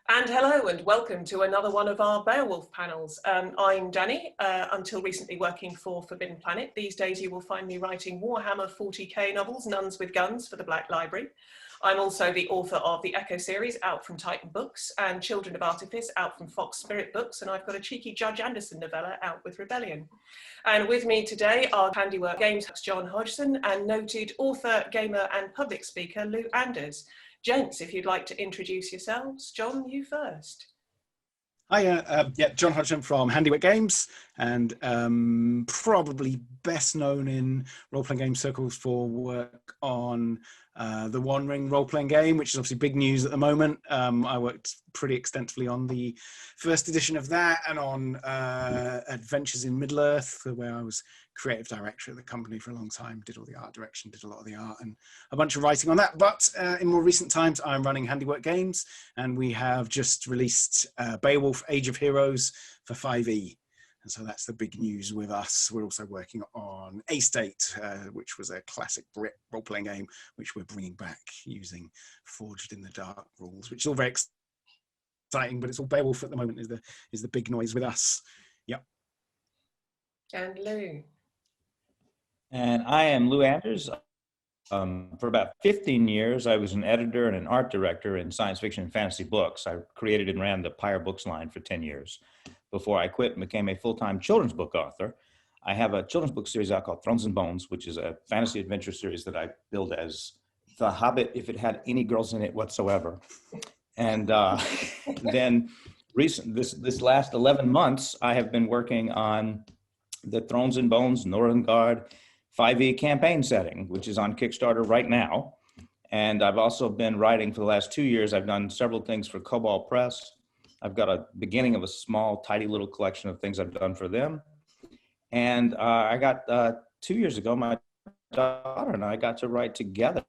And hello and welcome to another one of our Beowulf panels. I'm Danie, until recently working for Forbidden Planet. These days you will find me writing Warhammer 40k novels, Nuns with Guns, for the Black Library. I'm also the author of the Echo series out from Titan Books and Children of Artifice out from Fox Spirit Books, and I've got a cheeky Judge Anderson novella out with Rebellion. And with me today are Handiwork Games Jon Hodgson and noted author, gamer and public speaker Lou Anders. Gents, if you'd like to introduce yourselves. Jon, you first. Hi, Jon Hodgson from Handiwork Games, and probably best known in role-playing game circles for work on the One Ring role-playing game, which is obviously big news at the moment. I worked pretty extensively on the first edition of that and on Adventures in Middle-earth, where I was creative director of the company for a long time, did all the art direction, did a lot of the art and a bunch of writing on that. But in more recent times, I'm running Handiwork Games, and we have just released Beowulf Age of Heroes for 5e. And so that's the big news with us. We're also working on A-State, which was a classic Brit role-playing game, which we're bringing back using Forged in the Dark rules, which is all very exciting, but it's all Beowulf at the moment is the big noise with us. Yep. And Lou. And I am Lou Anders. For about 15 years, I was an editor and an art director in science fiction and fantasy books. I created and ran the Pyre Books line for 10 years before I quit and became a full-time children's book author. I have a children's book series out called Thrones and Bones, which is a fantasy adventure series that I billed as The Hobbit if it had any girls in it whatsoever. And then this last 11 months, I have been working on the Thrones and Bones Norrøngard 5e campaign setting, which is on Kickstarter right now. And I've also been writing for the last 2 years. I've done several things for Cobalt Press. I've got a beginning of a small, tidy little collection of things I've done for them. And I got 2 years ago, my daughter and I got to write together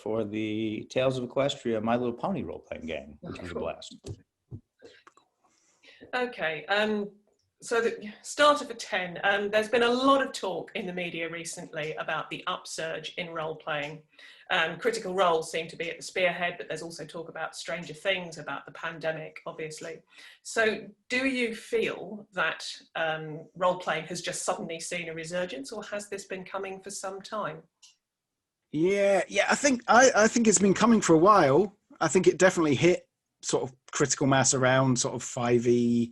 for the Tales of Equestria My Little Pony role-playing game, which was a blast. Okay. So the starter for 10, there's been a lot of talk in the media recently about the upsurge in role-playing. Critical Role seem to be at the spearhead, but there's also talk about Stranger Things, about the pandemic, obviously. So do you feel that role-playing has just suddenly seen a resurgence, or has this been coming for some time? Yeah, I think it's been coming for a while. I think it definitely hit sort of critical mass around sort of 5e,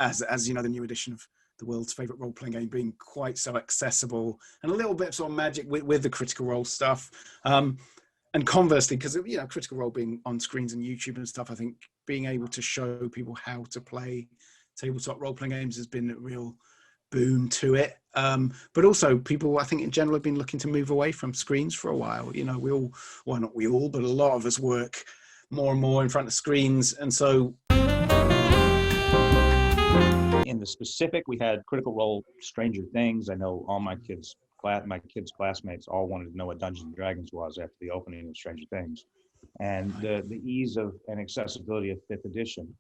as you know, the new edition of the world's favorite role-playing game being quite so accessible, and a little bit of sort of magic with the Critical Role stuff. And conversely, because you know, Critical Role being on screens and YouTube and stuff, I think being able to show people how to play tabletop role-playing games has been a real boon to it. But also people, I think in general, have been looking to move away from screens for a while. You know, not we all, but a lot of us work more and more in front of screens, and so in the specific, we had Critical Role Stranger Things. I know all my kids' classmates all wanted to know what Dungeons and Dragons was after the opening of Stranger Things, and the ease of and accessibility of 5th edition.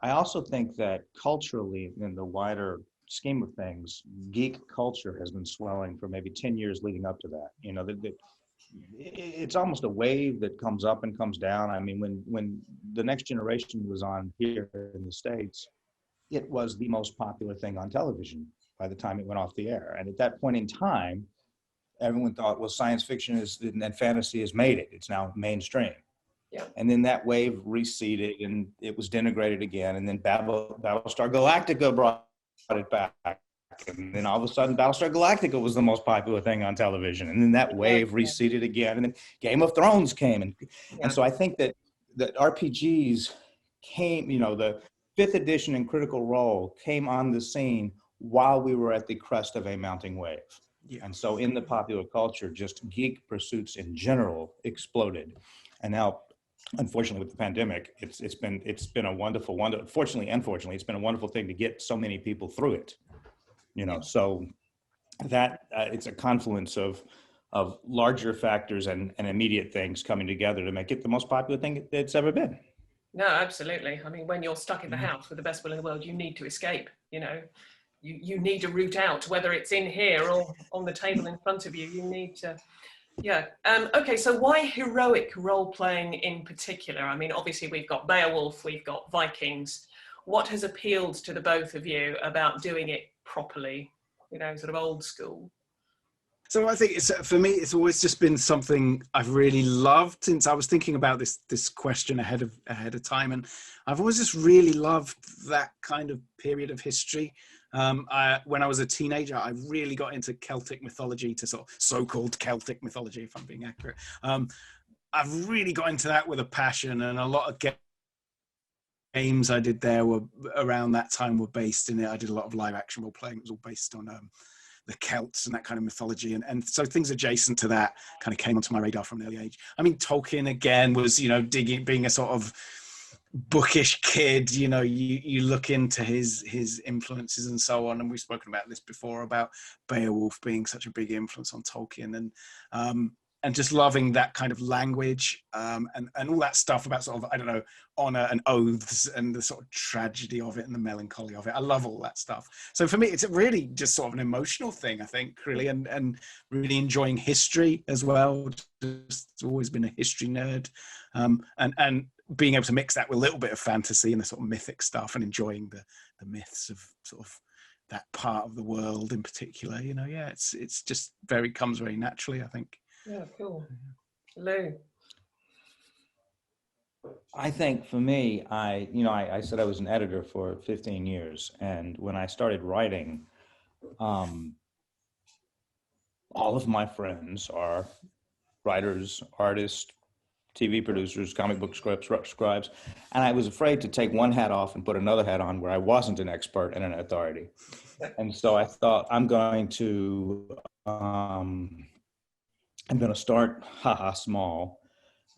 I also think that culturally, in the wider scheme of things, geek culture has been swelling for maybe 10 years leading up to that. You know, it's almost a wave that comes up and comes down. I mean, when the Next Generation was on here in the States, it was the most popular thing on television by the time it went off the air. And at that point in time, everyone thought, well, science fiction and fantasy has made it. It's now mainstream. Yeah. And then that wave receded and it was denigrated again. And then Battlestar Galactica brought it back. And then all of a sudden, Battlestar Galactica was the most popular thing on television. And then that wave receded again. And then Game of Thrones came. And so I think that RPGs came, you know, the 5th edition and Critical Role came on the scene while we were at the crest of a mounting wave. Yeah. And so in the popular culture, just geek pursuits in general exploded. And now, unfortunately, with the pandemic, it's been a wonderful, fortunately, unfortunately, it's been a wonderful thing to get so many people through it. You know, so that it's a confluence of larger factors and immediate things coming together to make it the most popular thing it's ever been. No, absolutely. I mean, when you're stuck in the house with the best will in the world, you need to escape. You know, you need a route out, whether it's in here or on the table in front of you. You need to Yeah. Okay, so why heroic role-playing in particular? I mean, obviously we've got Beowulf, we've got Vikings. What has appealed to the both of you about doing it properly, you know, sort of old school? So I think it's, for me, it's always just been something I've really loved since I was thinking about this question ahead of time, and I've always just really loved that kind of period of history. When I was a teenager, I really got into Celtic mythology, to sort of so-called Celtic mythology, if I'm being accurate. I've really got into that with a passion, and a lot of games I did there were around that time were based in it. I did a lot of live action role playing. It was all based on the Celts and that kind of mythology. And so things adjacent to that kind of came onto my radar from an early age. I mean, Tolkien again was, you know, being a sort of bookish kid, you know, you look into his influences and so on. And we've spoken about this before, about Beowulf being such a big influence on Tolkien, and just loving that kind of language, and all that stuff about sort of, I don't know, honor and oaths and the sort of tragedy of it and the melancholy of it. I love all that stuff. So for me, it's really just sort of an emotional thing, I think, really, and really enjoying history as well. Just always been a history nerd, and being able to mix that with a little bit of fantasy and the sort of mythic stuff, and enjoying the myths of sort of that part of the world in particular. You know, yeah, it's just comes very naturally, I think. Yeah, cool. Lou? I think for me, I said I was an editor for 15 years. And when I started writing, all of my friends are writers, artists, TV producers, comic book scribes. And I was afraid to take one hat off and put another hat on where I wasn't an expert and an authority. And so I thought, I'm going to start small.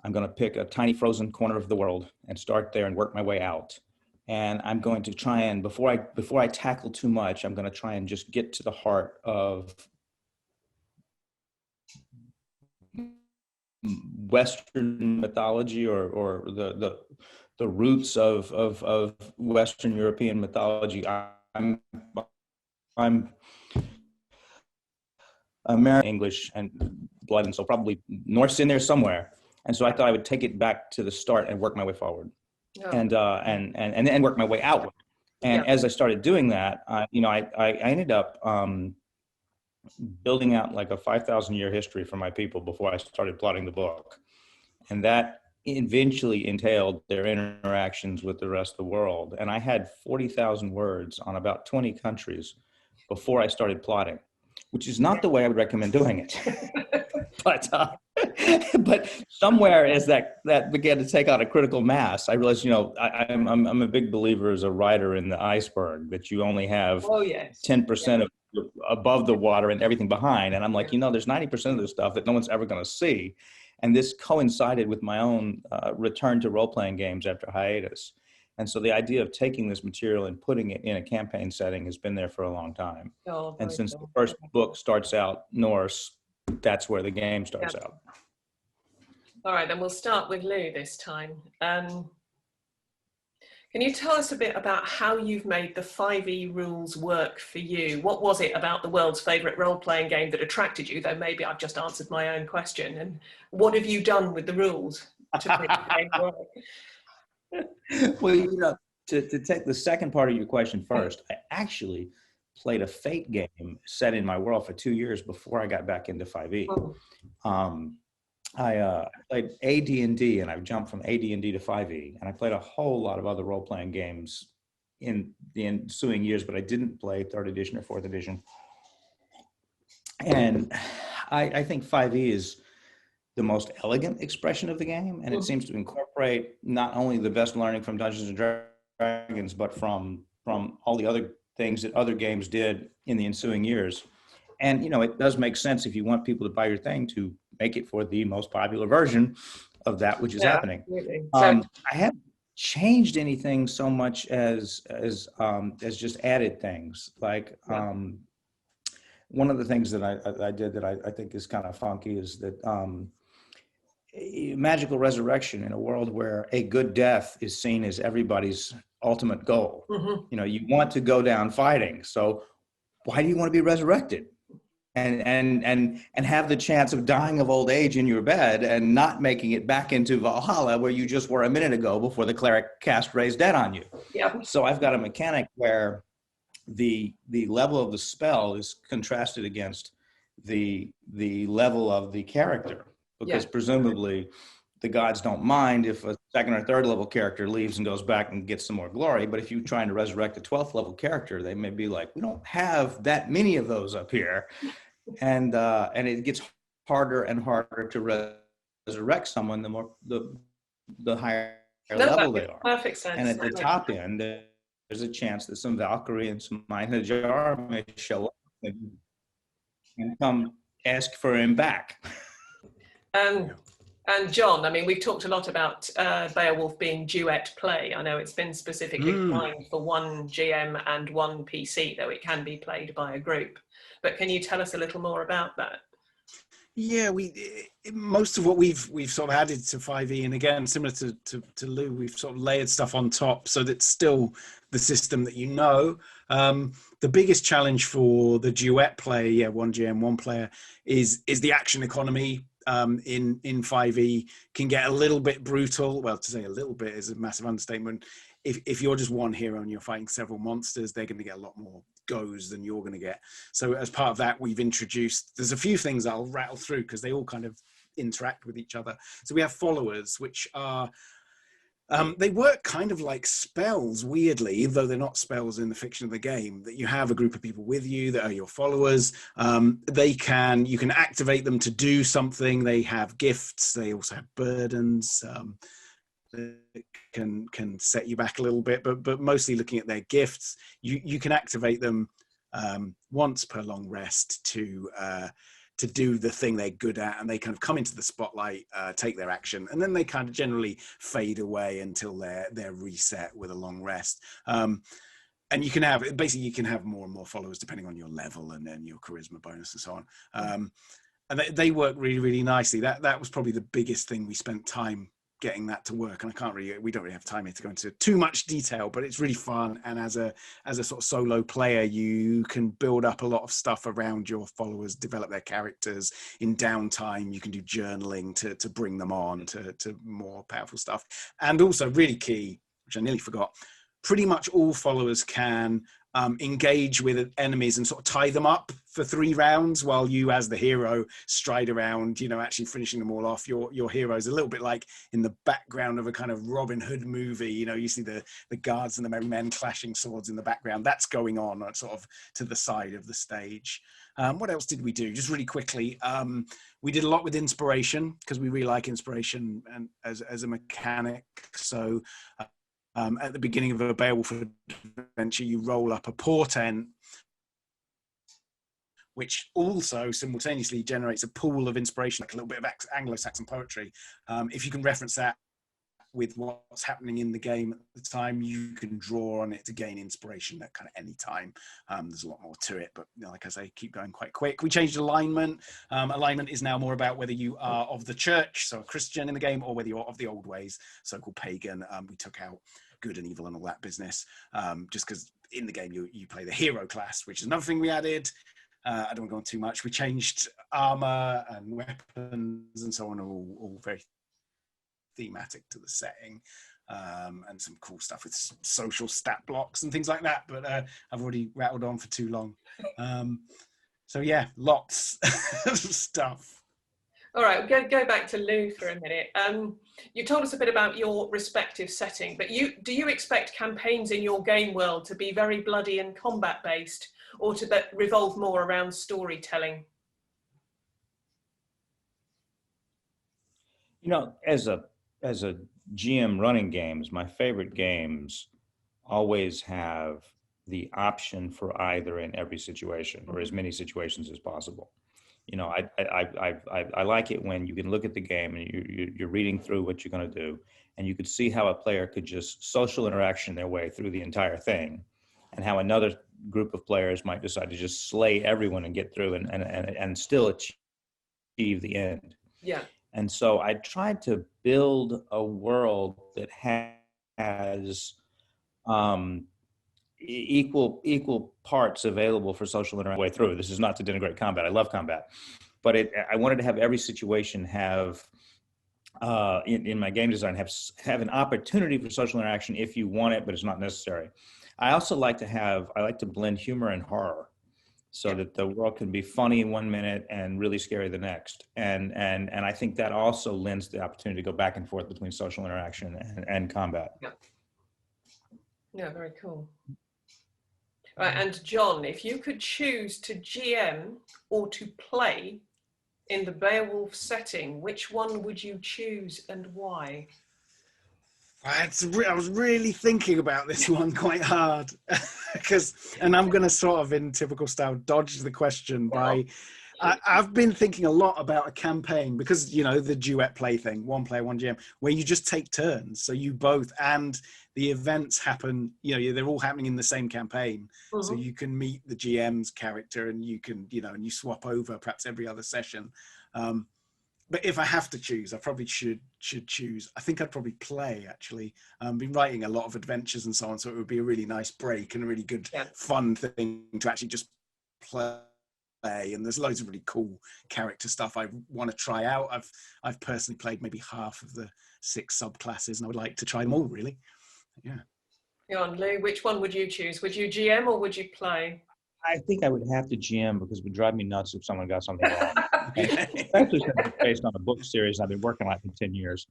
I'm going to pick a tiny frozen corner of the world and start there and work my way out. And I'm going to try and, before I tackle too much, I'm going to try and just get to the heart of Western mythology, or the roots of Western European mythology. I'm American, English, and blood, and so probably Norse in there somewhere. And so I thought I would take it back to the start and work my way forward, and then work my way outward. And as I started doing that, I ended up building out like a 5,000 year history for my people before I started plotting the book. And that eventually entailed their interactions with the rest of the world. And I had 40,000 words on about 20 countries before I started plotting, which is not the way I would recommend doing it. But somewhere as that began to take on a critical mass, I realized, I'm a big believer as a writer in the iceberg, that you only have 10% of above the water and everything behind. And I'm like, there's 90% of the stuff that no one's ever going to see. And this coincided with my own return to role-playing games after hiatus. And so the idea of taking this material and putting it in a campaign setting has been there for a long time. And since the first book starts out Norse, that's where the game starts out. All right, then we'll start with Lou this time. Can you tell us a bit about how you've made the 5e rules work for you? What was it about the world's favourite role-playing game that attracted you, though maybe I've just answered my own question? And what have you done with the rules to make the game work? Well, to take the second part of your question first, I actually played a Fate game set in my world for 2 years before I got back into 5e. I played AD&D, and I've jumped from AD&D to 5e, and I played a whole lot of other role-playing games in the ensuing years, but I didn't play 3rd edition or 4th edition. And I think 5e is the most elegant expression of the game, and it seems to incorporate not only the best learning from Dungeons and Dragons, but from all the other things that other games did in the ensuing years. And, it does make sense if you want people to buy your thing to make it for the most popular version of that which is happening. I haven't changed anything so much as just added things. Like one of the things that I did that I think is kind of funky is that magical resurrection in a world where a good death is seen as everybody's ultimate goal. You want to go down fighting. So why do you want to be resurrected? and have the chance of dying of old age in your bed and not making it back into Valhalla where you just were a minute ago before the cleric cast Raise Dead on you. Yeah. So I've got a mechanic where the level of the spell is contrasted against the level of the character, because presumably the gods don't mind if a second or third level character leaves and goes back and gets some more glory. But if you're trying to resurrect a 12th level character, they may be like, we don't have that many of those up here. And it gets harder and harder to resurrect someone the more the higher level they are. Perfect sense. And at the top end, there's a chance that some Valkyrie and some Einhajar may show up and come ask for him back. And John, I mean, we've talked a lot about Beowulf being duet play. I know it's been specifically designed for one GM and one PC, though it can be played by a group. But can you tell us a little more about that? Yeah, most of what we've sort of added to 5e, and again, similar to Lou, we've sort of layered stuff on top so that it's still the system that you know. The biggest challenge for the duet play, one GM, one player, is the action economy. In 5e can get a little bit brutal. Well, to say a little bit is a massive understatement. If you're just one hero and you're fighting several monsters, they're going to get a lot more goes than you're going to get. So as part of that, we've introduced, there's a few things I'll rattle through because they all kind of interact with each other. So we have followers, which are, they work kind of like spells, weirdly, even though they're not spells in the fiction of the game, that you have a group of people with you that are your followers. You can activate them to do something. They have gifts. They also have burdens. That can set you back a little bit, but mostly looking at their gifts, you can activate them once per long rest to do the thing they're good at, and they kind of come into the spotlight, take their action, and then they kind of generally fade away until they're reset with a long rest. And you can have more and more followers depending on your level and then your charisma bonus and so on. And they work really, really nicely. That was probably the biggest thing we spent time getting that to work, and we don't really have time here to go into too much detail, but it's really fun. And as a sort of solo player, you can build up a lot of stuff around your followers, develop their characters. In downtime, you can do journaling to bring them on to more powerful stuff. And also really key, which I nearly forgot, pretty much all followers can engage with enemies and sort of tie them up for 3 rounds while you, as the hero, stride around, actually finishing them all off. Your hero's a little bit like in the background of a kind of Robin Hood movie. You see the guards and the merry men clashing swords in the background. That's going on sort of to the side of the stage. What else did we do? Just really quickly, we did a lot with inspiration because we really like inspiration and as a mechanic. So at the beginning of a Beowulf adventure, you roll up a portent, which also simultaneously generates a pool of inspiration, like a little bit of Anglo-Saxon poetry. If you can reference that with what's happening in the game at the time, you can draw on it to gain inspiration at kind of any time. There's a lot more to it, but like I say, keep going quite quick. We changed alignment. Alignment is now more about whether you are of the church, so a Christian in the game, or whether you're of the old ways, so-called pagan. We took out good and evil and all that business, just because in the game you play the hero class, which is another thing we added. I don't want to go on too much. We changed armor and weapons and so on, all very thematic to the setting, and some cool stuff with social stat blocks and things like that. But I've already rattled on for too long. So yeah, lots of stuff. All right, go back to Lou for a minute. You told us a bit about your respective setting, but do you expect campaigns in your game world to be very bloody and combat based, or to revolve more around storytelling? As a GM running games, my favorite games always have the option for either in every situation, or as many situations as possible. I like it when you can look at the game and you're reading through what you're going to do, and you could see how a player could just social interaction their way through the entire thing, and how another group of players might decide to just slay everyone and get through and still achieve the end. Yeah. And so I tried to build a world that has equal parts available for social interaction way through. This is not to denigrate combat. I love combat, but I wanted to have every situation have in my game design have an opportunity for social interaction if you want it, but it's not necessary. I also like to blend humor and horror, so that the world can be funny in 1 minute and really scary the next. And I think that also lends the opportunity to go back and forth between social interaction and combat. Yeah, very cool. Right, and Jon, if you could choose to GM or to play in the Beowulf setting, which one would you choose and why? I was really thinking about this one quite hard and I'm going to sort of, in typical style, dodge the question by. I've been thinking a lot about a campaign because, the duet play thing, one player, one GM, where you just take turns. So you both, and the events happen, they're all happening in the same campaign. Mm-hmm. So you can meet the GM's character and you can, and you swap over perhaps every other session. But if I have to choose, I probably should choose. I think I'd probably play, actually. Been writing a lot of adventures and so on, so it would be a really nice break and a really good, fun thing to actually just play. And there's loads of really cool character stuff I want to try out. I've personally played maybe half of the 6 subclasses, and I would like to try them all, really. Yeah. Jon, Lou, which one would you choose? Would you GM or would you play? I think I would have to GM because it would drive me nuts if someone got something wrong. Especially since it's based on a book series I've been working on for 10 years.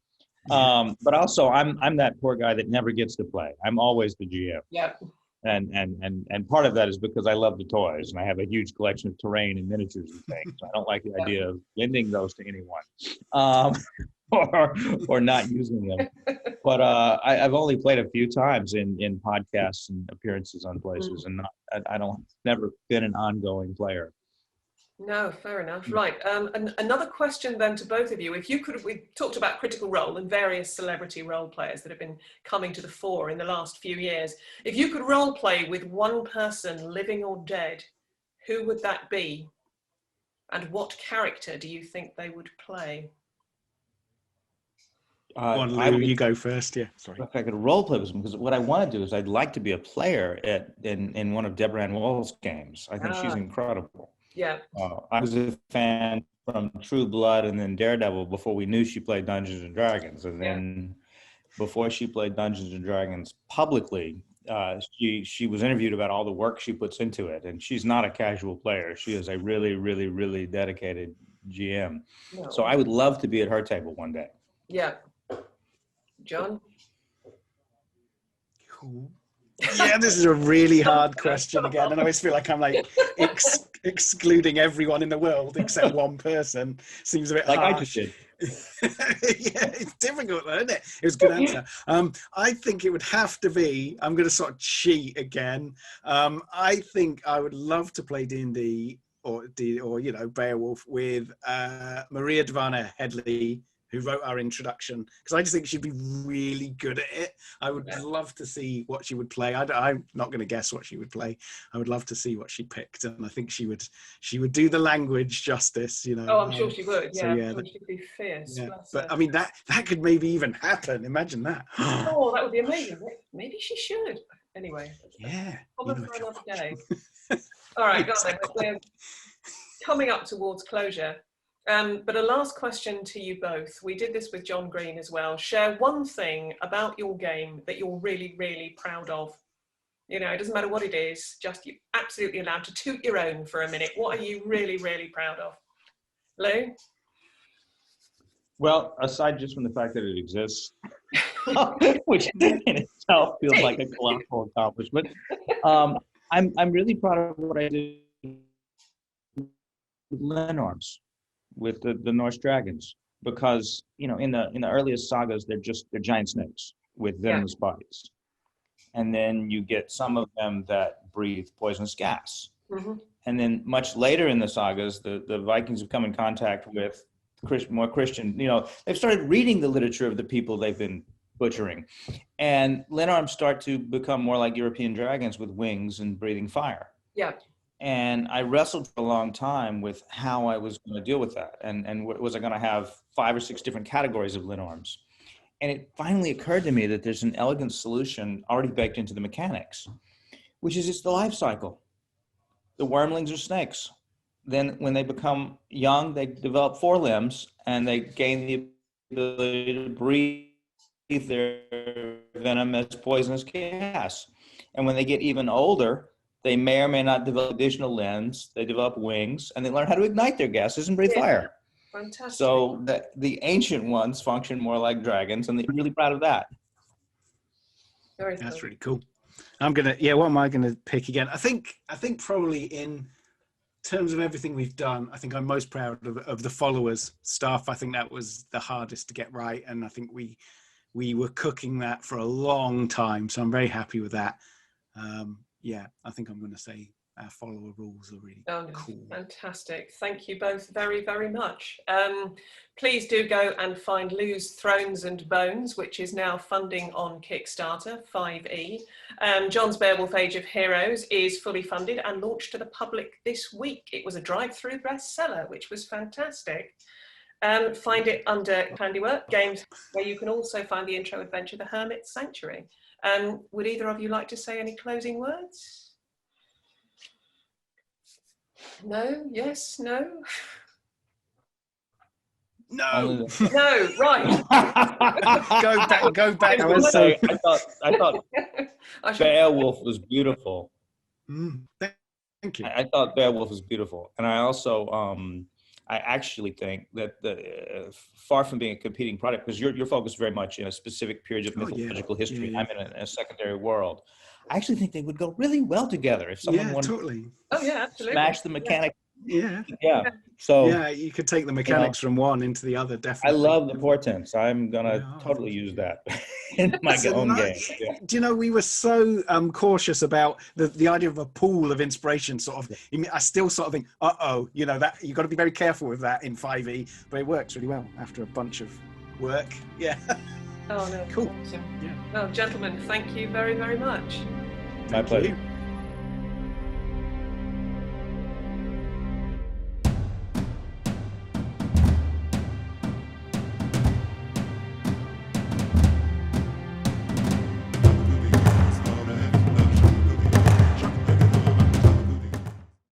But also, I'm that poor guy that never gets to play. I'm always the GM. Yep. And part of that is because I love the toys and I have a huge collection of terrain and miniatures and things. I don't like the idea of lending those to anyone or not using them. But I've only played a few times in podcasts and appearances on places, and never been an ongoing player. No, fair enough. Right. Another question then to both of you. If you could, we talked about Critical Role and various celebrity role players that have been coming to the fore in the last few years. If you could role play with one person, living or dead, who would that be? And what character do you think they would play? Lou, you go first. Yeah, sorry. If I could role play with them, because what I want to do is I'd like to be a player in one of Deborah Ann Wool's games. I think she's incredible. Yeah. I was a fan from True Blood and then Daredevil before we knew she played Dungeons and Dragons. And then before she played Dungeons and Dragons publicly, she was interviewed about all the work she puts into it. And she's not a casual player. She is a really, really, really dedicated GM. No. So I would love to be at her table one day. Yeah. Jon? Cool. Yeah, this is a really hard question again, and I always feel like I'm like excluding everyone in the world except one person. Seems a bit like harsh. I just did. Yeah, it's difficult though, isn't it? It was a good answer. I think it would have to be. I'm going to sort of cheat again. I think I would love to play D&D or Beowulf with Maria Dvana Headley, who wrote our introduction, because I just think she'd be really good at it. I would love to see what she would play. I'm not going to guess what she would play. I would love to see what she picked, and I think she would do the language justice. Oh, I'm sure she would. Yeah, she'd be fierce. Yeah. But I mean, that could maybe even happen. Imagine that. Oh, that would be amazing. Maybe she should. Anyway. Yeah. Probably for another day. All right, exactly. We're coming up towards closure. But a last question to you both. We did this with John Green as well. Share one thing about your game that you're really, really proud of. It doesn't matter what it is, just you're absolutely allowed to toot your own for a minute. What are you really, really proud of? Lou? Well, aside just from the fact that it exists, which in itself feels like a colossal accomplishment, I'm really proud of what I did with Lenorms, with the Norse dragons, because in the earliest sagas they're giant snakes with venomous bites, and then you get some of them that breathe poisonous gas, and then much later in the sagas the Vikings have come in contact with more Christian. They've started reading the literature of the people they've been butchering, and Lenorms start to become more like European dragons with wings and breathing fire. Yeah. And I wrestled for a long time with how I was going to deal with that. And was I going to have 5 or 6 different categories of Lenorms? And it finally occurred to me that there's an elegant solution already baked into the mechanics, which is it's the life cycle. The wormlings are snakes. Then when they become young, they develop forelimbs and they gain the ability to breathe their venom as poisonous gas. And when they get even older, they may or may not develop additional limbs. They develop wings and they learn how to ignite their gases and breathe fire. Fantastic. So the ancient ones function more like dragons, and they're really proud of that. Very That's cool. really cool. What am I gonna pick again? I think probably in terms of everything we've done, I think I'm most proud of the followers stuff. I think that was the hardest to get right, and I think we were cooking that for a long time, so I'm very happy with that. I think I'm going to say our follower rules are really cool. Fantastic. Thank you both very, very much. Please do go and find Lou's Thrones and Bones, which is now funding on Kickstarter, 5E. Jon's Beowulf Age of Heroes is fully funded and launched to the public this week. It was a drive-through bestseller, which was fantastic. Find it under Handiwork Games, where you can also find the intro adventure, The Hermit's Sanctuary. Would either of you like to say any closing words? No? Yes? No? No. No, right. Go back. I would say, I thought Beowulf was beautiful. Thank you. I thought Beowulf was beautiful, and I also I actually think that far from being a competing product, because you're focused very much in a specific period of mythological history. Yeah. I'm in a secondary world. I actually think they would go really well together if someone wanted totally. Oh yeah, absolutely. smash the mechanic. Yeah. So you could take the mechanics from one into the other. Definitely. I love the portents. I'm gonna totally use that in my own game. Yeah. Do you know, we were so cautious about the idea of a pool of inspiration. Sort of, I still sort of think, that you got to be very careful with that in 5e, but it works really well after a bunch of work. Yeah. Oh no, cool. Awesome. Yeah. Well, gentlemen, thank you very, very much. My pleasure. You.